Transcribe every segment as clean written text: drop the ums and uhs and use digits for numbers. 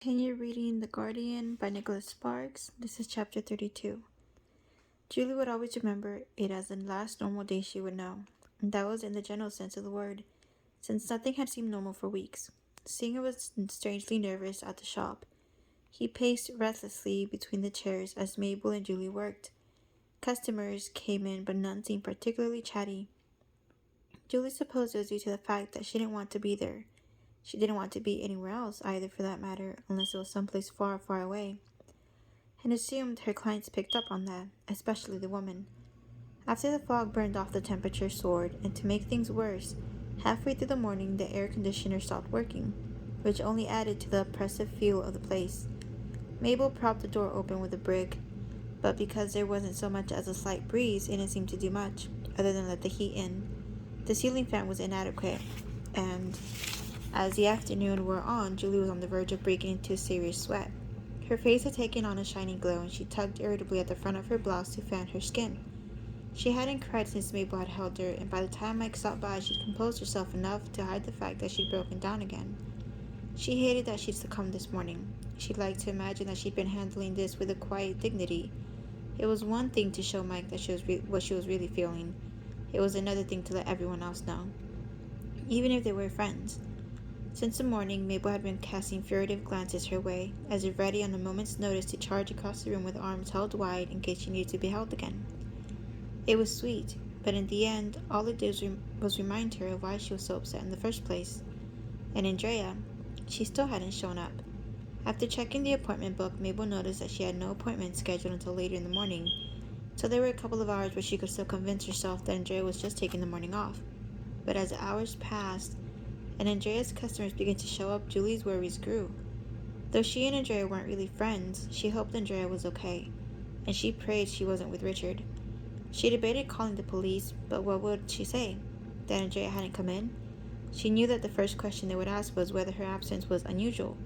Continue reading The Guardian by Nicholas Sparks. This is chapter 32. Julie would always remember it as the last normal day she would know. And that was in the general sense of the word, since nothing had seemed normal for weeks. Singer was strangely nervous at the shop. He paced restlessly between the chairs as Mabel and Julie worked. Customers came in, but none seemed particularly chatty. Julie supposed it was due to the fact that she didn't want to be there. She didn't want to be anywhere else either, for that matter, unless it was someplace far, far away, and assumed her clients picked up on that, especially the woman. After the fog burned off, the temperature soared, and to make things worse, halfway through the morning the air conditioner stopped working, which only added to the oppressive feel of the place. Mabel propped the door open with a brick, but because there wasn't so much as a slight breeze, it didn't seem to do much, other than let the heat in. The ceiling fan was inadequate, and as the afternoon wore on, Julie was on the verge of breaking into a serious sweat. Her face had taken on a shiny glow, and she tugged irritably at the front of her blouse to fan her skin. She hadn't cried since Mabel had held her, and by the time Mike stopped by, she'd composed herself enough to hide the fact that she'd broken down again. She hated that she'd succumbed this morning. She liked to imagine that she'd been handling this with a quiet dignity. It was one thing to show Mike that what she was really feeling. It was another thing to let everyone else know, even if they were friends. Since the morning, Mabel had been casting furtive glances her way, as if ready on a moment's notice to charge across the room with arms held wide in case she needed to be held again. It was sweet, but in the end, all it did was remind her of why she was so upset in the first place. And Andrea, she still hadn't shown up. After checking the appointment book, Mabel noticed that she had no appointment scheduled until later in the morning, so there were a couple of hours where she could still convince herself that Andrea was just taking the morning off. But as the hours passed, and Andrea's customers began to show up, Julie's worries grew. Though she and Andrea weren't really friends, she hoped Andrea was okay, and she prayed she wasn't with Richard. She debated calling the police, but what would she say? That Andrea hadn't come in? She knew that the first question they would ask was whether her absence was unusual,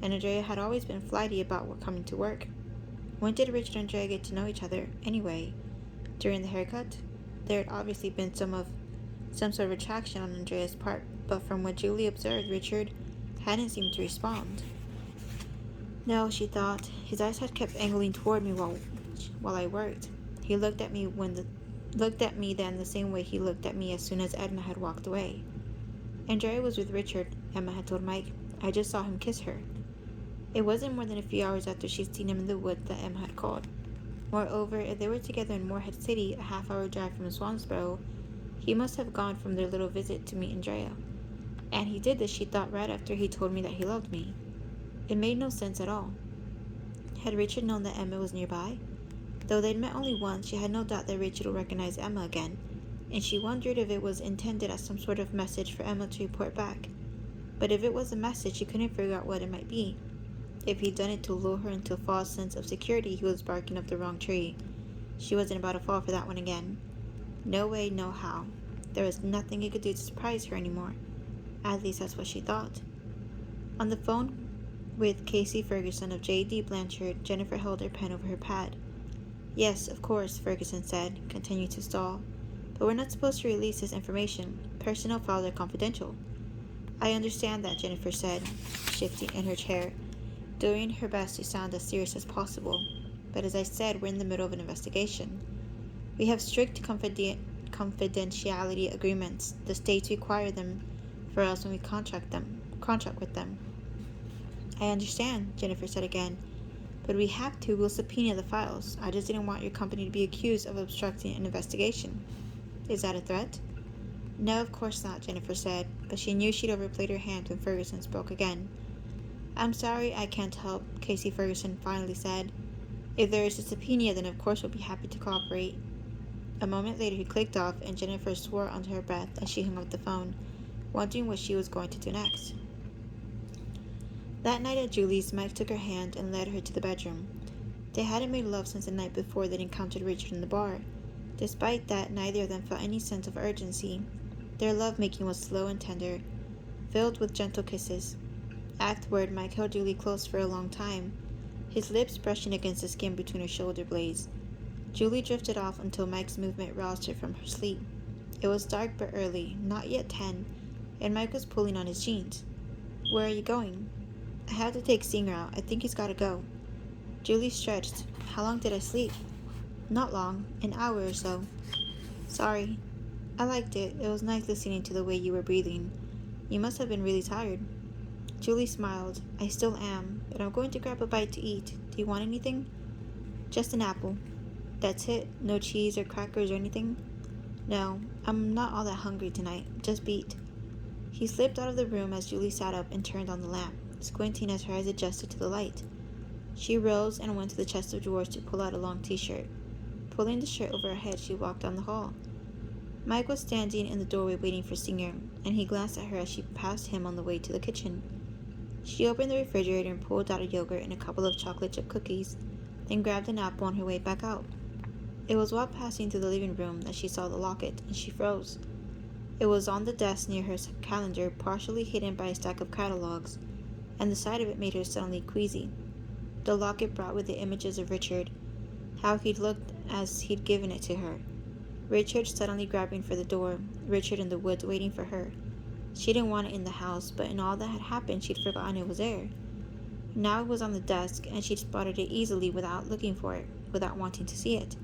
and Andrea had always been flighty about coming to work. When did Richard and Andrea get to know each other, anyway? During the haircut? There had obviously been some sort of attraction on Andrea's part, but from what Julie observed, Richard hadn't seemed to respond. No, she thought. His eyes had kept angling toward me while I worked. He looked at me then the same way he looked at me as soon as Edna had walked away. Andrea was with Richard, Emma had told Mike. I just saw him kiss her. It wasn't more than a few hours after she'd seen him in the woods that Emma had called. Moreover, if they were together in Moorhead City, a half-hour drive from Swansboro, he must have gone from their little visit to meet Andrea. And he did this, she thought, right after he told me that he loved me. It made no sense at all. Had Richard known that Emma was nearby? Though they'd met only once, she had no doubt that Richard would recognize Emma again, and she wondered if it was intended as some sort of message for Emma to report back. But if it was a message, she couldn't figure out what it might be. If he'd done it to lure her into a false sense of security, he was barking up the wrong tree. She wasn't about to fall for that one again. No way, no how. There was nothing he could do to surprise her anymore. At least that's what she thought. On the phone with Casey Ferguson of J.D. Blanchard, Jennifer held her pen over her pad. Yes, of course, Ferguson said, continuing to stall. But we're not supposed to release this information. Personnel files are confidential. I understand that, Jennifer said, shifting in her chair, doing her best to sound as serious as possible. But as I said, we're in the middle of an investigation. We have strict confidentiality agreements. The states require them for us when we contract with them. I understand, Jennifer said again. But we have to. We'll subpoena the files. I just didn't want your company to be accused of obstructing an investigation. Is that a threat? No, of course not, Jennifer said, but she knew she'd overplayed her hand when Ferguson spoke again. I'm sorry, I can't help, Casey Ferguson finally said. If there is a subpoena, then of course we'll be happy to cooperate. A moment later he clicked off, and Jennifer swore under her breath as she hung up the phone, wondering what she was going to do next. That night at Julie's, Mike took her hand and led her to the bedroom. They hadn't made love since the night before they'd encountered Richard in the bar. Despite that, neither of them felt any sense of urgency. Their lovemaking was slow and tender, filled with gentle kisses. Afterward, Mike held Julie close for a long time, his lips brushing against the skin between her shoulder blades. Julie drifted off until Mike's movement roused her from her sleep. It was dark but early, not yet 10, and Mike was pulling on his jeans. Where are you going? I have to take Singer out. I think he's gotta go. Julie stretched. How long did I sleep? Not long. An hour or so. Sorry. I liked it. It was nice listening to the way you were breathing. You must have been really tired. Julie smiled. I still am, but I'm going to grab a bite to eat. Do you want anything? Just an apple. That's it? No cheese or crackers or anything? No, I'm not all that hungry tonight. Just beet. He slipped out of the room as Julie sat up and turned on the lamp, squinting as her eyes adjusted to the light. She rose and went to the chest of drawers to pull out a long t-shirt. Pulling the shirt over her head, she walked down the hall. Mike was standing in the doorway waiting for Singer, and he glanced at her as she passed him on the way to the kitchen. She opened the refrigerator and pulled out a yogurt and a couple of chocolate chip cookies, then grabbed an apple on her way back out. It was while passing through the living room that she saw the locket, and she froze. It was on the desk near her calendar, partially hidden by a stack of catalogs, and the sight of it made her suddenly queasy. The locket brought with it images of Richard, how he'd looked as he'd given it to her. Richard suddenly grabbing for the door, Richard in the woods waiting for her. She didn't want it in the house, but in all that had happened, she'd forgotten it was there. Now it was on the desk, and she'd spotted it easily without looking for it, without wanting to see it.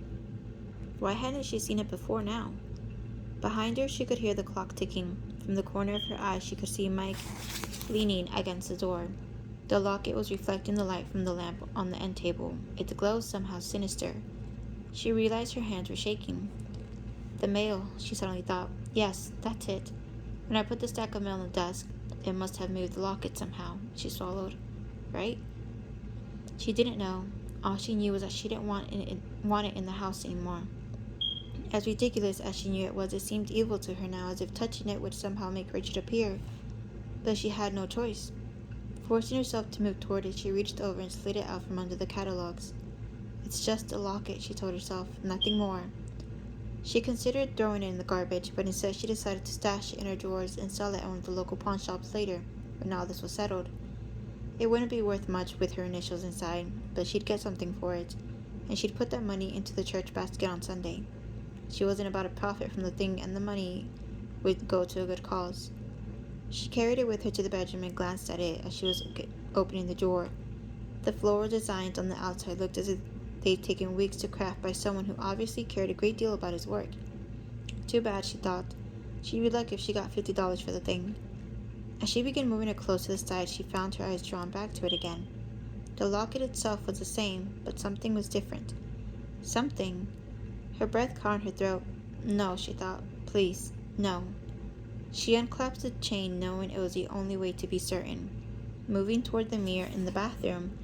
Why hadn't she seen it before now? Behind her, she could hear the clock ticking. From the corner of her eye, she could see Mike leaning against the door. The locket was reflecting the light from the lamp on the end table, its glow somehow sinister. She realized her hands were shaking. The mail, she suddenly thought. Yes, that's it. When I put the stack of mail on the desk, it must have moved the locket somehow. She swallowed. Right? She didn't know. All she knew was that she didn't want it in the house anymore. As ridiculous as she knew it was, it seemed evil to her now, as if touching it would somehow make Richard appear. But she had no choice. Forcing herself to move toward it, she reached over and slid it out from under the catalogs. It's just a locket, she told herself, nothing more. She considered throwing it in the garbage, but instead she decided to stash it in her drawers and sell it at one of the local pawn shops later, when all this was settled. It wouldn't be worth much with her initials inside, but she'd get something for it, and she'd put that money into the church basket on Sunday. She wasn't about to profit from the thing, and the money would go to a good cause. She carried it with her to the bedroom and glanced at it as she was opening the drawer. The floral designs on the outside looked as if they'd taken weeks to craft by someone who obviously cared a great deal about his work. Too bad, she thought. She'd be lucky if she got $50 for the thing. As she began moving it close to the side, she found her eyes drawn back to it again. The locket itself was the same, but something was different. Something. Her breath caught in her throat. No, she thought. Please, no. She unclasped the chain, knowing it was the only way to be certain. Moving toward the mirror in the bathroom,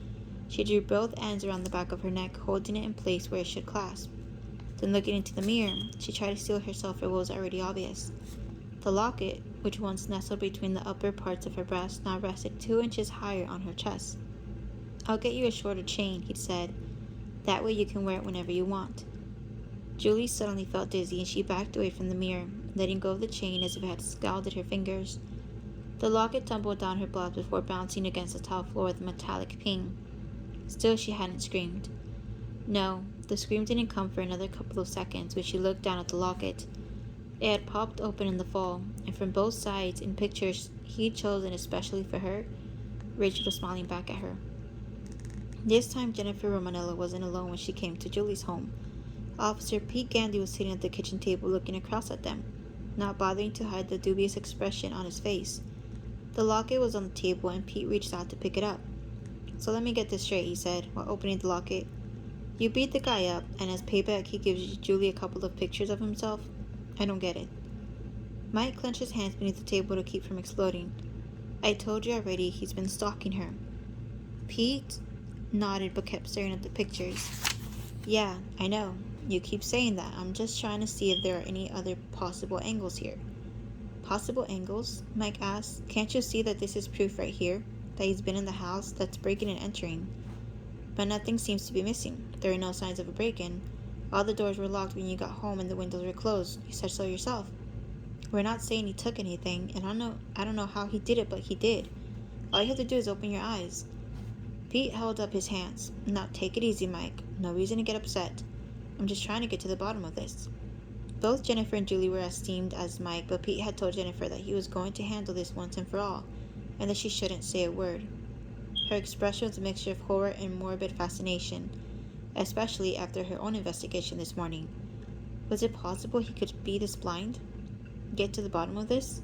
she drew both ends around the back of her neck, holding it in place where it should clasp. Then looking into the mirror, she tried to steel herself for what was already obvious. The locket, which once nestled between the upper parts of her breast, now rested 2 inches higher on her chest. I'll get you a shorter chain, he'd said. That way you can wear it whenever you want. Julie suddenly felt dizzy, and she backed away from the mirror, letting go of the chain as if it had scalded her fingers. The locket tumbled down her blouse before bouncing against the tile floor with a metallic ping. Still, she hadn't screamed. No, the scream didn't come for another couple of seconds when she looked down at the locket. It had popped open in the fall, and from both sides, in pictures he'd chosen especially for her, Richard was smiling back at her. This time, Jennifer Romanello wasn't alone when she came to Julie's home. Officer Pete Gandy was sitting at the kitchen table looking across at them, not bothering to hide the dubious expression on his face. The locket was on the table, and Pete reached out to pick it up. So let me get this straight, he said, while opening the locket. You beat the guy up, and as payback he gives Julie a couple of pictures of himself? I don't get it. Mike clenched his hands beneath the table to keep from exploding. I told you already, he's been stalking her. Pete nodded but kept staring at the pictures. Yeah, I know. You keep saying that. I'm just trying to see if there are any other possible angles here. Possible angles? Mike asked. Can't you see that this is proof right here? That he's been in the house, that's breaking and entering. But nothing seems to be missing. There are no signs of a break-in. All the doors were locked when you got home and the windows were closed. You said so yourself. We're not saying he took anything, and I don't know how he did it, but he did. All you have to do is open your eyes. Pete held up his hands. Now take it easy, Mike. No reason to get upset. I'm just trying to get to the bottom of this. Both Jennifer and Julie were as steamed as Mike, but Pete had told Jennifer that he was going to handle this once and for all, and that she shouldn't say a word. Her expression was a mixture of horror and morbid fascination, especially after her own investigation this morning. Was it possible he could be this blind? Get to the bottom of this?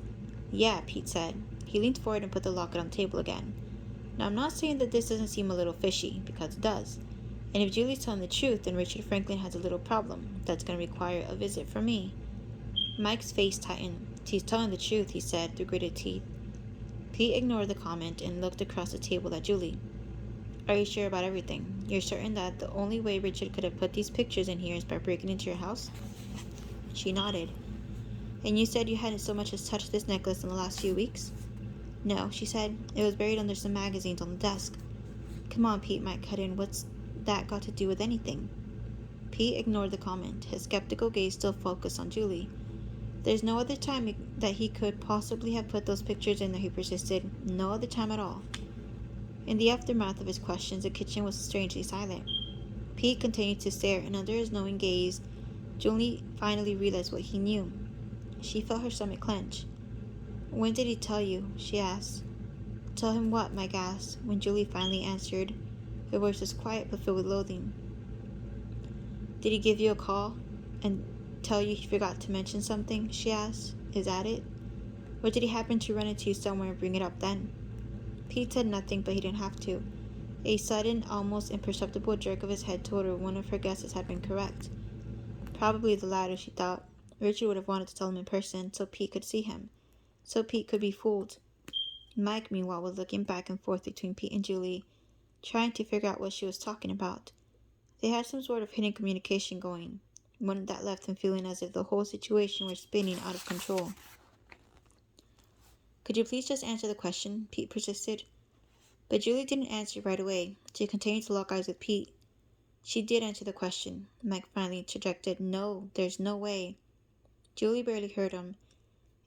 Yeah, Pete said. He leaned forward and put the locket on the table again. Now, I'm not saying that this doesn't seem a little fishy, because it does. And if Julie's telling the truth, then Richard Franklin has a little problem that's going to require a visit from me. Mike's face tightened. He's telling the truth, he said through gritted teeth. Pete ignored the comment and looked across the table at Julie. Are you sure about everything? You're certain that the only way Richard could have put these pictures in here is by breaking into your house? She nodded. And you said you hadn't so much as touched this necklace in the last few weeks? No, she said. It was buried under some magazines on the desk. Come on, Pete, Mike cut in. What's that got to do with anything? Pete ignored the comment, his skeptical gaze still focused on Julie. There's no other time that he could possibly have put those pictures in there, he persisted. No other time at all. In the aftermath of his questions, the kitchen was strangely silent. Pete continued to stare, and under his knowing gaze, Julie finally realized what he knew. She felt her stomach clench. When did he tell you? She asked. Tell him what? Mike asked, when Julie finally answered. Her voice was quiet but filled with loathing. Did he give you a call and tell you he forgot to mention something? She asked. Is that it? Or did he happen to run into you somewhere and bring it up then? Pete said nothing, but he didn't have to. A sudden, almost imperceptible jerk of his head told her one of her guesses had been correct. Probably the latter, she thought. Richard would have wanted to tell him in person, so Pete could see him. So Pete could be fooled. Mike, meanwhile, was looking back and forth between Pete and Julie, trying to figure out what she was talking about. They had some sort of hidden communication going, one that left him feeling as if the whole situation were spinning out of control. Could you please just answer the question? Pete persisted. But Julie didn't answer right away. She continued to lock eyes with Pete. She did answer the question, Mike finally interjected. No, there's no way. Julie barely heard him.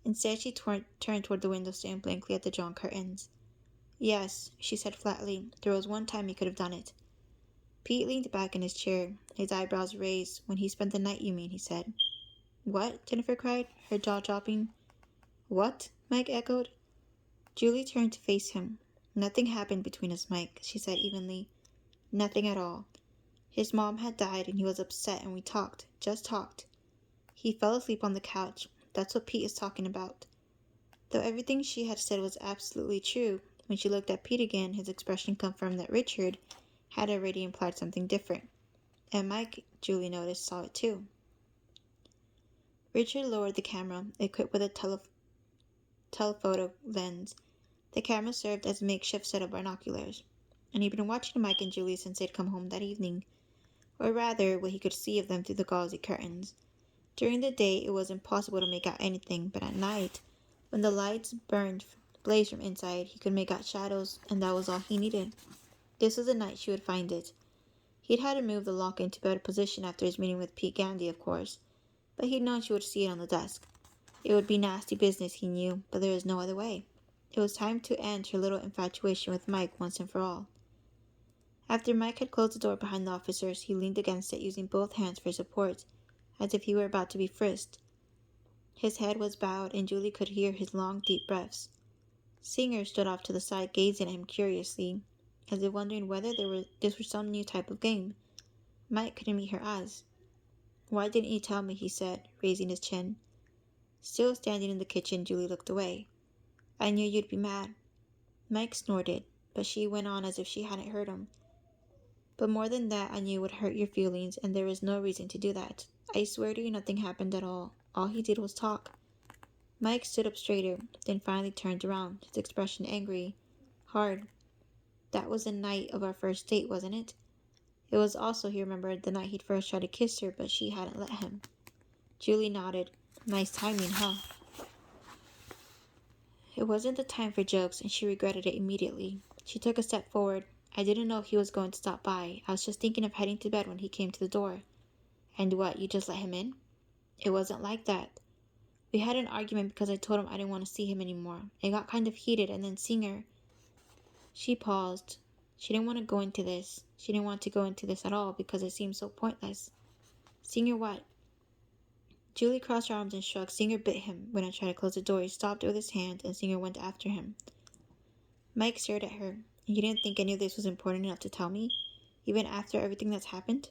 Instead, she turned toward the window, staring blankly at the drawn curtains. Yes, she said flatly. There was one time he could have done it. Pete leaned back in his chair, his eyebrows raised. When he spent the night, you mean, he said. What? Jennifer cried, her jaw dropping. What? Mike echoed. Julie turned to face him. Nothing happened between us, Mike, she said evenly. Nothing at all. His mom had died and he was upset and we talked, just talked. He fell asleep on the couch. That's what Pete is talking about. Though everything she had said was absolutely true, when she looked at Pete again, his expression confirmed that Richard had already implied something different. And Mike, Julie noticed, saw it too. Richard lowered the camera, equipped with a telephoto lens. The camera served as a makeshift set of binoculars, and he'd been watching Mike and Julie since they'd come home that evening, or rather, what he could see of them through the gauzy curtains. During the day, it was impossible to make out anything, but at night, when the lights blazed from inside, he could make out shadows, and that was all he needed. This was the night she would find it. He'd had to move the lock into better position after his meeting with Pete Gandy, of course, but he'd known she would see it on the desk. It would be nasty business, he knew, but there was no other way. It was time to end her little infatuation with Mike once and for all. After Mike had closed the door behind the officers, he leaned against it, using both hands for support, as if he were about to be frisked. His head was bowed, and Julie could hear his long, deep breaths. Singer stood off to the side, gazing at him curiously, as if wondering whether this were some new type of game. Mike couldn't meet her eyes. Why didn't you tell me? He said, raising his chin. Still standing in the kitchen, Julie looked away. I knew you'd be mad. Mike snorted, but she went on as if she hadn't heard him. But more than that, I knew it would hurt your feelings, and there was no reason to do that. I swear to you, nothing happened at all. All he did was talk. Mike stood up straighter, then finally turned around, his expression angry, hard. That was the night of our first date, wasn't it? It was also, he remembered, the night he'd first tried to kiss her, but she hadn't let him. Julie nodded. Nice timing, huh? It wasn't the time for jokes, and she regretted it immediately. She took a step forward. I didn't know he was going to stop by. I was just thinking of heading to bed when he came to the door. And what, you just let him in? It wasn't like that. We had an argument because I told him I didn't want to see him anymore. It got kind of heated, and then Singer... She paused. She didn't want to go into this. She didn't want to go into this at all because it seemed so pointless. Singer what? Julie crossed her arms and shrugged. Singer bit him. When I tried to close the door, he stopped it with his hand, and Singer went after him. Mike stared at her, and You didn't think any of this was important enough to tell me? Even after everything that's happened?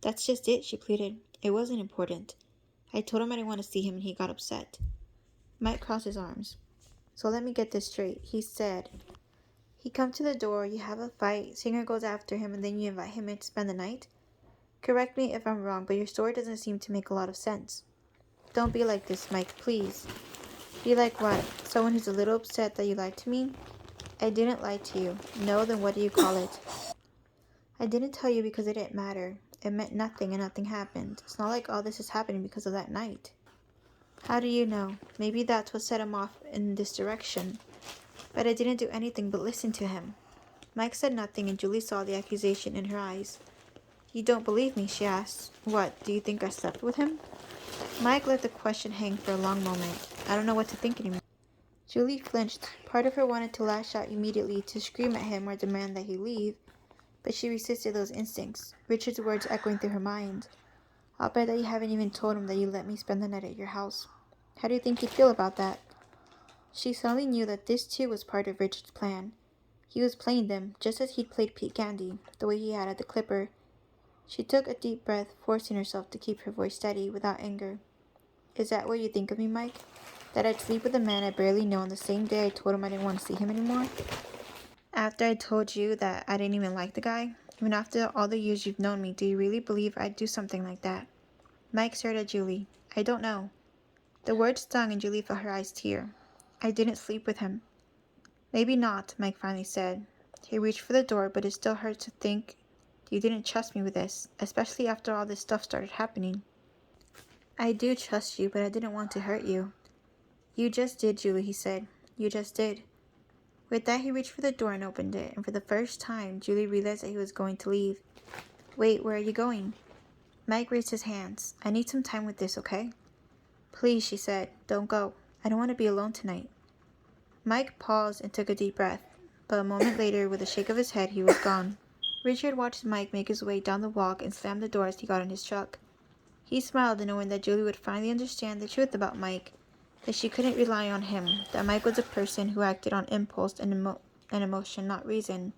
That's just it, she pleaded. It wasn't important. I told him I didn't want to see him and he got upset. Mike crossed his arms. So let me get this straight. He said, he come to the door, you have a fight, Singer goes after him, and then you invite him in to spend the night? Correct me if I'm wrong, but your story doesn't seem to make a lot of sense. Don't be like this, Mike, please. Be like what? Someone who's a little upset that you lied to me? I didn't lie to you. No, then what do you call it? I didn't tell you because it didn't matter. It meant nothing and nothing happened. It's not like all this is happening because of that night. How do you know? Maybe that's what set him off in this direction. But I didn't do anything but listen to him. Mike said nothing and Julie saw the accusation in her eyes. You don't believe me, she asked. What, do you think I slept with him? Mike let the question hang for a long moment. I don't know what to think anymore. Julie flinched. Part of her wanted to lash out immediately, to scream at him or demand that he leave, but she resisted those instincts, Richard's words echoing through her mind. I'll bet that you haven't even told him that you let me spend the night at your house. How do you think he'd feel about that? She suddenly knew that this too was part of Richard's plan. He was playing them, just as he'd played Pete Gandy, the way he had at the Clipper. She took a deep breath, forcing herself to keep her voice steady, without anger. Is that what you think of me, Mike? That I'd sleep with a man I barely know on the same day I told him I didn't want to see him anymore? After I told you that I didn't even like the guy? Even after all the years you've known me, do you really believe I'd do something like that? Mike stared at Julie. I don't know. The words stung and Julie felt her eyes tear. I didn't sleep with him. Maybe not, Mike finally said. He reached for the door, but it still hurt to think you didn't trust me with this, especially after all this stuff started happening. I do trust you, but I didn't want to hurt you. You just did, Julie, he said. You just did. With that, he reached for the door and opened it, and for the first time, Julie realized that he was going to leave. Wait, where are you going? Mike raised his hands. I need some time with this, okay? Please, she said. Don't go. I don't want to be alone tonight. Mike paused and took a deep breath, but a moment later, with a shake of his head, he was gone. Richard watched Mike make his way down the walk and slam the door as he got in his truck. He smiled, knowing that Julie would finally understand the truth about Mike, that she couldn't rely on him, that Mike was a person who acted on impulse and emotion, not reason,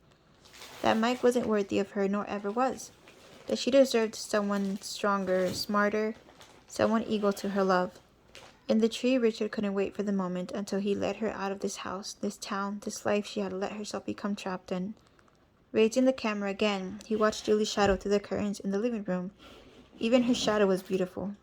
that Mike wasn't worthy of her nor ever was, that she deserved someone stronger, smarter, someone equal to her love. In the tree, Richard couldn't wait for the moment until he led her out of this house, this town, this life she had let herself become trapped in. Raising the camera again, he watched Julie's shadow through the curtains in the living room. Even her shadow was beautiful.